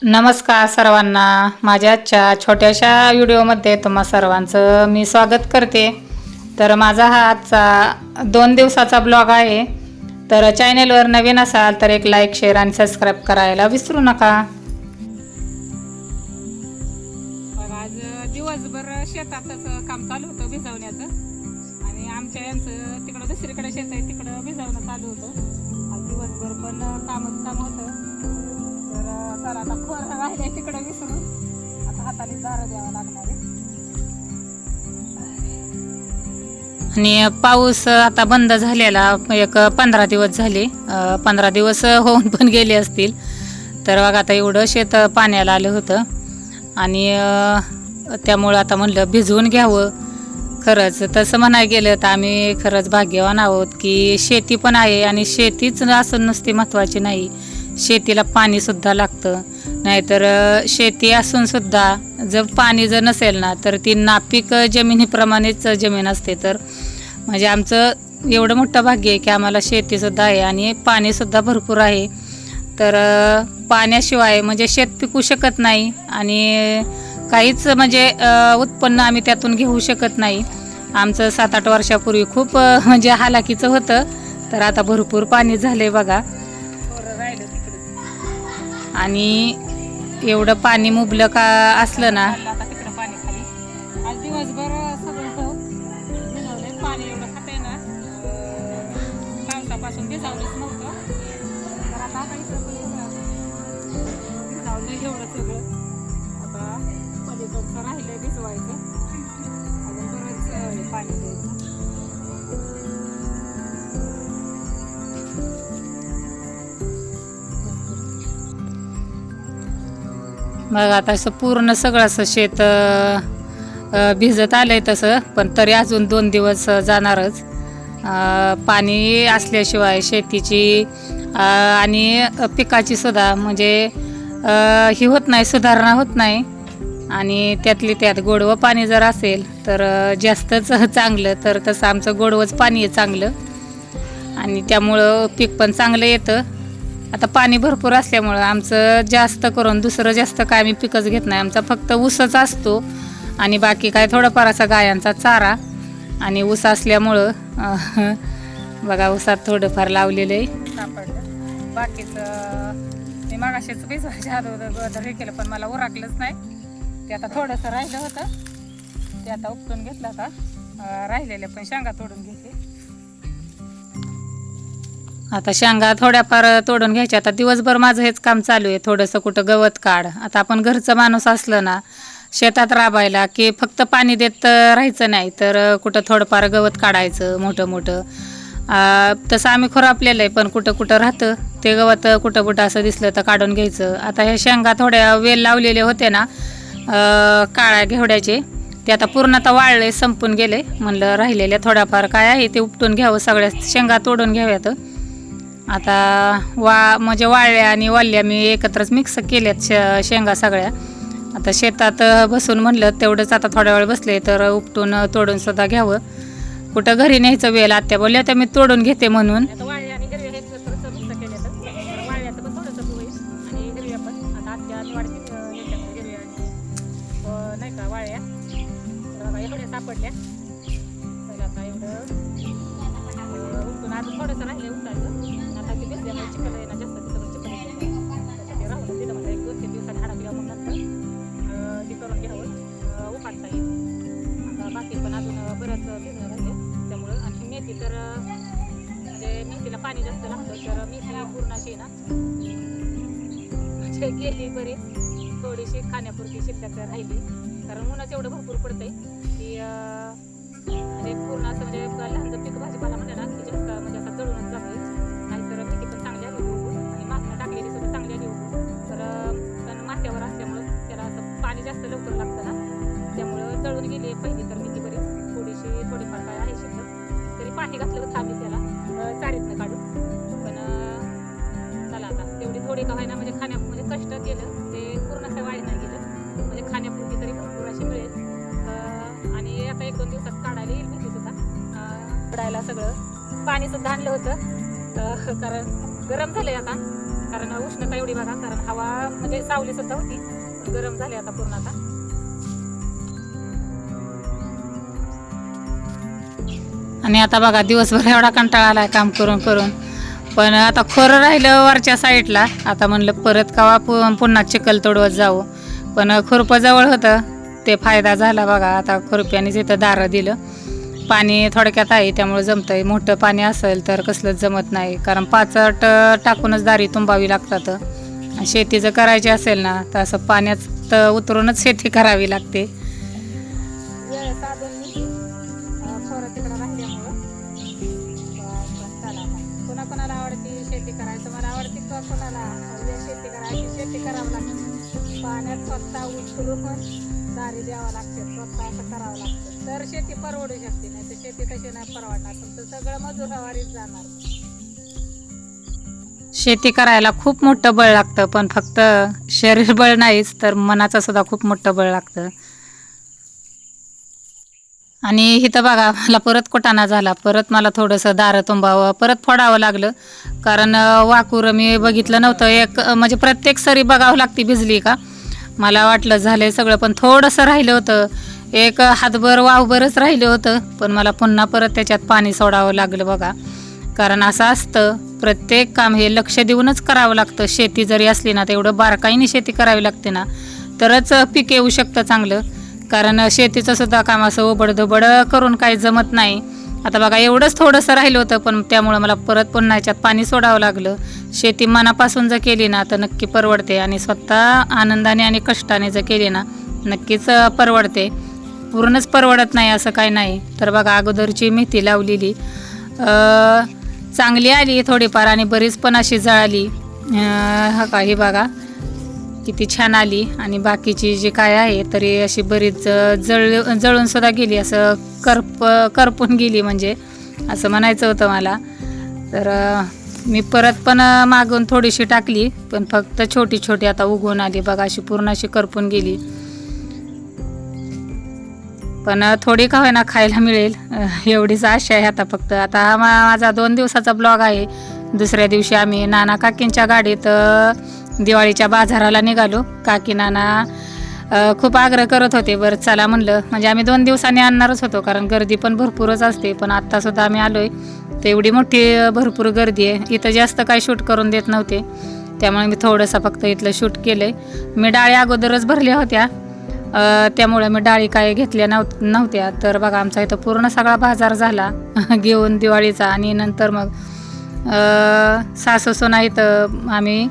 नमस्कार सर्वांना. माझ्या आजच्या छोट्याशा व्हिडिओमध्ये तुम्हा सर्वांचं मी स्वागत करते. तर माझा हा आजचा 2 दिवसाचा ब्लॉग आहे. तर चॅनेलवर नवीन असाल तर एक लाईक, शेअर आणि सबस्क्राईब करायला विसरू नका. आज दिवसभर शेतातच काम चालू होतं भिजवण्याचं, आणि आमच्या यांचं तिकडं दुसरीकडे शेत आहे, तिकडं भिजवणं चालू होतं. आज दिवसभर पण काम होतं. तर चला आता खोर राहिले तिकडं विसरून आता हाताने दारं द्यावं लागणार आहे. आणि पाऊस आता बंद झालेला एक 15 दिवस झाले. 15 दिवस होऊन पण गेले असतील. तर बघा आता एवढं शेत पाण्याला आलं होतं, आणि त्यामुळं आता म्हणलं भिजवून घ्यावं. खरंच तसं म्हणायला गेलं तर आम्ही खरंच भाग्यवान आहोत की शेती पण आहे, आणि शेतीच असं नुसती महत्त्वाची नाही, शेतीला पाणीसुद्धा लागतं. नाहीतर शेती असूनसुद्धा जर पाणी जर नसेल ना तर ती नापीक जमिनीप्रमाणेच जमीन असते. तर म्हणजे आमचं एवढं मोठं भाग्य आहे की आम्हाला शेतीसुद्धा आहे आणि पाणीसुद्धा भरपूर आहे. तर पाण्याशिवाय म्हणजे शेत पिकू शकत नाही, आणि काहीच म्हणजे उत्पन्न आम्ही त्यातून घेऊ शकत नाही. आमचं 7-8 वर्षापूर्वी खूप म्हणजे हालाकीचं होतं. तर आता भरपूर पाणी झाले बघा, आणि एवढं पाणी मुबलक असलं ना. तिकडं पाणी खाली आज दिवसभर सगळं भिजवलंय. पाणी एवढं खातंय ना, पावसापासून भिजवलंच नव्हतं. तर आता भिजवलं एवढं सगळं. आता पलीकडचं राहिलंय भिजवायचं, अजून बरंच पाणी द्यायचं. मग आता असं पूर्ण सगळं असं शेत भिजत आलंय तसं, पण तरी अजून 2 दिवस जाणारच. पाणी असल्याशिवाय शेतीची आणि पिकाची सुद्धा म्हणजे ही होत नाही, सुधारणा होत नाही. आणि त्यातली त्यात गोडवं पाणी जर असेल तर जास्तच चांगलं. तर तसं आमचं गोडवंच पाणी आहे चांगलं, आणि त्यामुळं पीक पण चांगलं येतं. आता पाणी भरपूर असल्यामुळं आमचं जास्त करून दुसरं जास्त काय आम्ही पिकच घेत नाही. आमचा फक्त ऊसच असतो, आणि बाकी काय थोडंफार असा गायांचा चारा आणि ऊस असल्यामुळं बघा ऊसात थोडंफार लावलेलं आहे. सापडलं बाकीचं मी मागाशीच भिजवायच्या अगोदर हे केलं, पण मला उरकलंच नाही. ते आता थोडंसं राहिलं होतं, ते आता उपटून घेतलं. आता राहिलेले पण शेंगा तोडून घेतले. आता शेंगा थोड्याफार तोडून घ्यायच्या. आता दिवसभर माझं हेच काम चालू आहे, थोडंसं कुठं गवत काढ. आता आपण घरचं माणूस असलं ना शेतात राबायला की फक्त पाणी देत राहायचं नाही, तर कुठं थोडंफार गवत काढायचं मोठं मोठं. तसं आम्ही खोरापलेलं आहे, पण कुठं कुठं राहतं ते गवत, कुठं कुठं असं दिसलं तर काढून घ्यायचं. आता हे शेंगा थोड्या वेल लावलेले होते ना काळ्या घेवड्याचे, ते आता पूर्ण आता वाळले, संपून गेले. म्हणलं राहिलेल्या थोड्याफार काय आहे ते उपटून घ्यावं, सगळ्या शेंगा तोडून घ्याव्यात. आता म्हणजे वाळल्या आणि वाल्या मी एकत्रच मिक्स केल्यात शेंगा सगळ्या. आता शेतात बसून म्हणलं तेवढंच आता थोड्या वेळ बसले तर उपटून तोडून सुद्धा घ्यावं. कुठं घरी न्यायचं वेळ, आत्या बोलल्या तर मी तोडून घेते म्हणून. नाही का वाळ्या एवढ्या सापडल्या. तर आता एवढं उपटून अजून थोडंसं राहिले उपटायचं. आता ते भिजल्यामुळे चिखल आहे ना जास्त, ते सगळं चिखल ते राहून दिलं. म्हणजे 1-2-3 दिवसात हाडा किंवा मग नंतर ते करून घ्यावं, उपाडता येईल. आता बाकी पण अजून बरंच भिजणं राहिले त्यामुळं. आणि मेथी तर म्हणजे मेथीला पाणी जास्त लागतं, तर मेथी पूर्ण अशी ना म्हणजे गेली बरी, थोडीशी खाण्यापुरती शिल्लक राहिली. कारण उन्हाच एवढं भरपूर पडतंय की म्हणजे पूर्ण असं म्हणजे लहानचं पीक भाजीपाला म्हणलं ना की जास्त म्हणजे असं जळूनच जाते. नाहीतर मेथी पण चांगली आली उगवून, आणि मागणं टाकलेली सुद्धा चांगली आली उगवून. तर पण माथ्यावर असल्यामुळं त्याला असं पाणी जास्त लवकर लागतं ना, त्यामुळं जळून गेली पहिली तर मेथी बरी. थोडीफार काय आहे शिल्लक, तरी पाणी घातलं होतं आम्ही त्याला चारीतनं काढून. पण चला आता तेवढी थोडी का व्हायना म्हणजे म्हणजे कष्ट केलं ते पूर्ण असं वाढ नाही गेलं, म्हणजे खाण्यापुरती तरी भरपूर अशी मिळेल. आणि आता 1-2 दिवसात काढायला येईल मेथी सुद्धा. काढायला सगळं पाणी सुद्धा आणलं होतं, कारण गरम झालंय आता. कारण उष्णता एवढी बघा, कारण हवा म्हणजे सावली सुद्धा होती, पण गरम झाली आता पूर्ण आता. आणि आता बघा दिवसभर एवढा कंटाळा आलाय काम करून करून, पण आता खरं राहिलं वरच्या साईडला. आता म्हणलं परत कवा पुन्हा चिखल तोडवत जाऊ, पण खुरपं जवळ होतं ते फायदा झाला बघा. आता खुरप्यानेच इथं दारं दिलं. पाणी थोडक्यात आहे त्यामुळे जमतंय. मोठं पाणी असेल तर कसलंच जमत नाही, कारण पाचट टाकूनच दारी तुंबावी लागतात. शेती जर करायची असेल ना तर असं पाण्यात उतरूनच शेती करावी लागते. कोणाला आवडते शेती करायचं, मला आवडते किंवा कोणाला शेती करायची, शेती करावं लागते. पाण्यात स्वतः उतरून दारी द्यावं लागते, स्वतः असं करावं लागतं तर शेती परवडू शकते. नाही तर शेती कशी नाही परवडणार, तुमचं सगळं मजुरावारीच जाणार. शेती करायला खूप मोठं बळ लागतं, पण फक्त शरीर बळ नाहीच तर मनाचं सुद्धा खूप मोठं बळ लागतं. आणि इथं बघा मला परत कोटाणा झाला, परत मला थोडंसं दारं तुंबावं, परत फोडावं लागलं. कारण वाकूर मी बघितलं नव्हतं. एक म्हणजे प्रत्येक सरी बघावं लागते भिजली का. मला वाटलं झालंय सगळं, पण थोडंसं राहिलं होतं. एक हातभर वावभरच राहिलं होतं, पण मला पुन्हा परत त्याच्यात पाणी सोडावं लागलं बघा. कारण असं असतं प्रत्येक काम हे लक्ष देऊनच करावं लागतं. शेती जरी असली ना, तेवढं बारकाईने शेती करावी लागते ना, तरच पीक येऊ शकतं चांगलं. कारण शेतीचं सुद्धा काम असं ओबडधोबड करून काही जमत नाही. आता बघा एवढंच थोडंसं राहिलं होतं, पण त्यामुळं मला परत पुन्हा याच्यात पाणी सोडावं लागलं. शेती मनापासून जर केली ना तर नक्की परवडते, आणि स्वतः आनंदाने आणि कष्टाने जर केली ना नक्कीच परवडते. पूर्णच परवडत नाही असं काही नाही. तर बघा अगोदरची मेथी लावलेली चांगली आली थोडीफार, आणि बरीच पण अशी जळाली. हा का ही बघा किती छान आली. आणि बाकीची जी काय आहे तरी अशी बरीच जळून सुद्धा गेली, असं करपून गेली म्हणजे असं म्हणायचं होतं मला. तर मी परत पण मागून थोडीशी टाकली, पण फक्त छोटी छोटी आता उगवून आली बघा, अशी पूर्ण अशी करपून गेली. पण थोडी का होईना खायला मिळेल एवढीच आशा आहे आता फक्त. आता हा माझा 2 दिवसाचा ब्लॉग आहे. दुसऱ्या दिवशी आम्ही नाना काकींच्या गाडीत दिवाळीच्या बाजाराला निघालो. काकी नाना खूप आग्रह करत होते, बरं चला म्हणलं. म्हणजे आम्ही 2 दिवसांनी आणणारच होतो, कारण गर्दी पण भरपूरच असते. पण आत्तासुद्धा आम्ही आलोय तर एवढी मोठी भरपूर गर्दी आहे. इथं जास्त काही शूट करून देत नव्हते, त्यामुळे मी थोडंसं फक्त इथलं शूट केलं आहे. मी डाळी अगोदरच भरल्या होत्या, त्यामुळे मी डाळी काय घेतल्या नव्हत्या. तर बघा आमचा इथं पूर्ण सगळा बाजार झाला घेऊन दिवाळीचा. आणि नंतर मग सासू सुना इथं आम्ही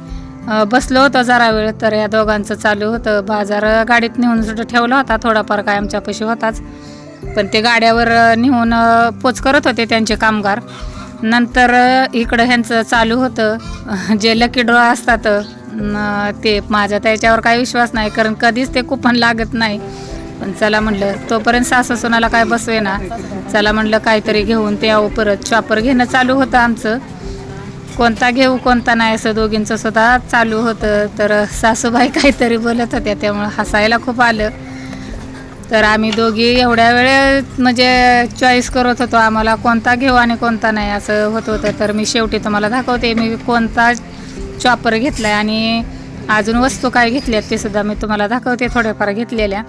बसलो होतो जरा वेळ. तर या दोघांचं चालू होतं. बाजार गाडीत नेऊन सुद्धा ठेवला होता, थोडाफार काय आमच्यापाशी होताच, पण ते गाड्यावर नेऊन पोच करत होते त्यांचे कामगार. नंतर इकडं ह्यांचं चालू होतं जे लकी ड्रॉ असतात ते. माझा त्याच्यावर काही विश्वास नाही, कारण कधीच ते कुपन लागत नाही. पण चला म्हणलं तोपर्यंत सासू सुनाला काय बसवे ना, चला म्हणलं काहीतरी घेऊन ते यावं. परत चॉपर घेणं चालू होतं आमचं, कोणता घेऊ कोणता नाही असं दोघींचं सुद्धा चालू होतं. तर सासूबाई काहीतरी बोलत होत्या त्यामुळं हसायला खूप आलं. तर आम्ही दोघी एवढ्या वेळ म्हणजे चॉईस करत होतो आम्हाला कोणता घेऊ आणि कोणता नाही असं होत होतं. तर मी शेवटी तुम्हाला दाखवते मी कोणता चॉपर घेतलाय आणि अजून वस्तू काय घेतल्यात ते सुद्धा मी तुम्हाला दाखवते, थोड्याफार घेतलेल्या.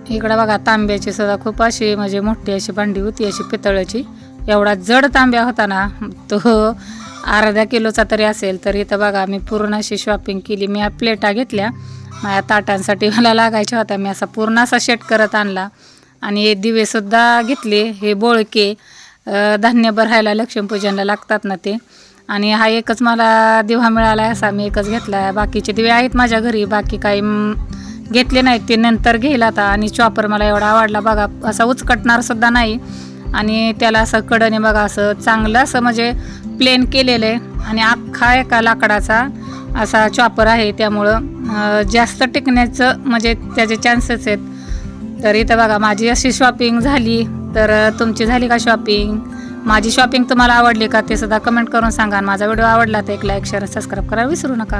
इकडं बघा तांब्याची सुद्धा खूप अशी म्हणजे मोठी अशी भांडी होती, अशी पितळाची. एवढा जड तांब्या होता ना, तो अर्धा किलोचा तरी असेल. तर इथं बघा मी पूर्ण अशी शॉपिंग केली. मी प्लेटा घेतल्या माझ्या ताटांसाठी, मला लागायच्या होत्या. मी असा पूर्ण असा सेट करत आणला. आणि हे दिवेसुद्धा घेतले, हे बोळके धान्य भरायला लक्ष्मीपूजनला लागतात ना ते. आणि हा एकच मला दिवा मिळाला आहे असा मी एकच घेतला आहे. बाकीचे दिवे आहेत माझ्या घरी, बाकी काही घेतले नाहीत, ते नंतर घेईल आता. आणि चॉपर मला एवढा आवडला बघा, असा उचकटणार सुद्धा नाही. आणि त्याला असं कडने बघा असं चांगलं असं म्हणजे प्लेन केलेलं आहे. आणि अख्खा एका लाकडाचा असा चॉपर आहे, त्यामुळं जास्त टिकण्याचं म्हणजे त्याचे चान्सेस आहेत. तर इथं बघा माझी अशी शॉपिंग झाली. तर तुमची झाली का शॉपिंग? माझी शॉपिंग तुम्हाला आवडली का ते सुद्धा कमेंट करून सांगा. माझा व्हिडिओ आवडला तर एक लाईक शेअर सबस्क्राईब करायला विसरू नका.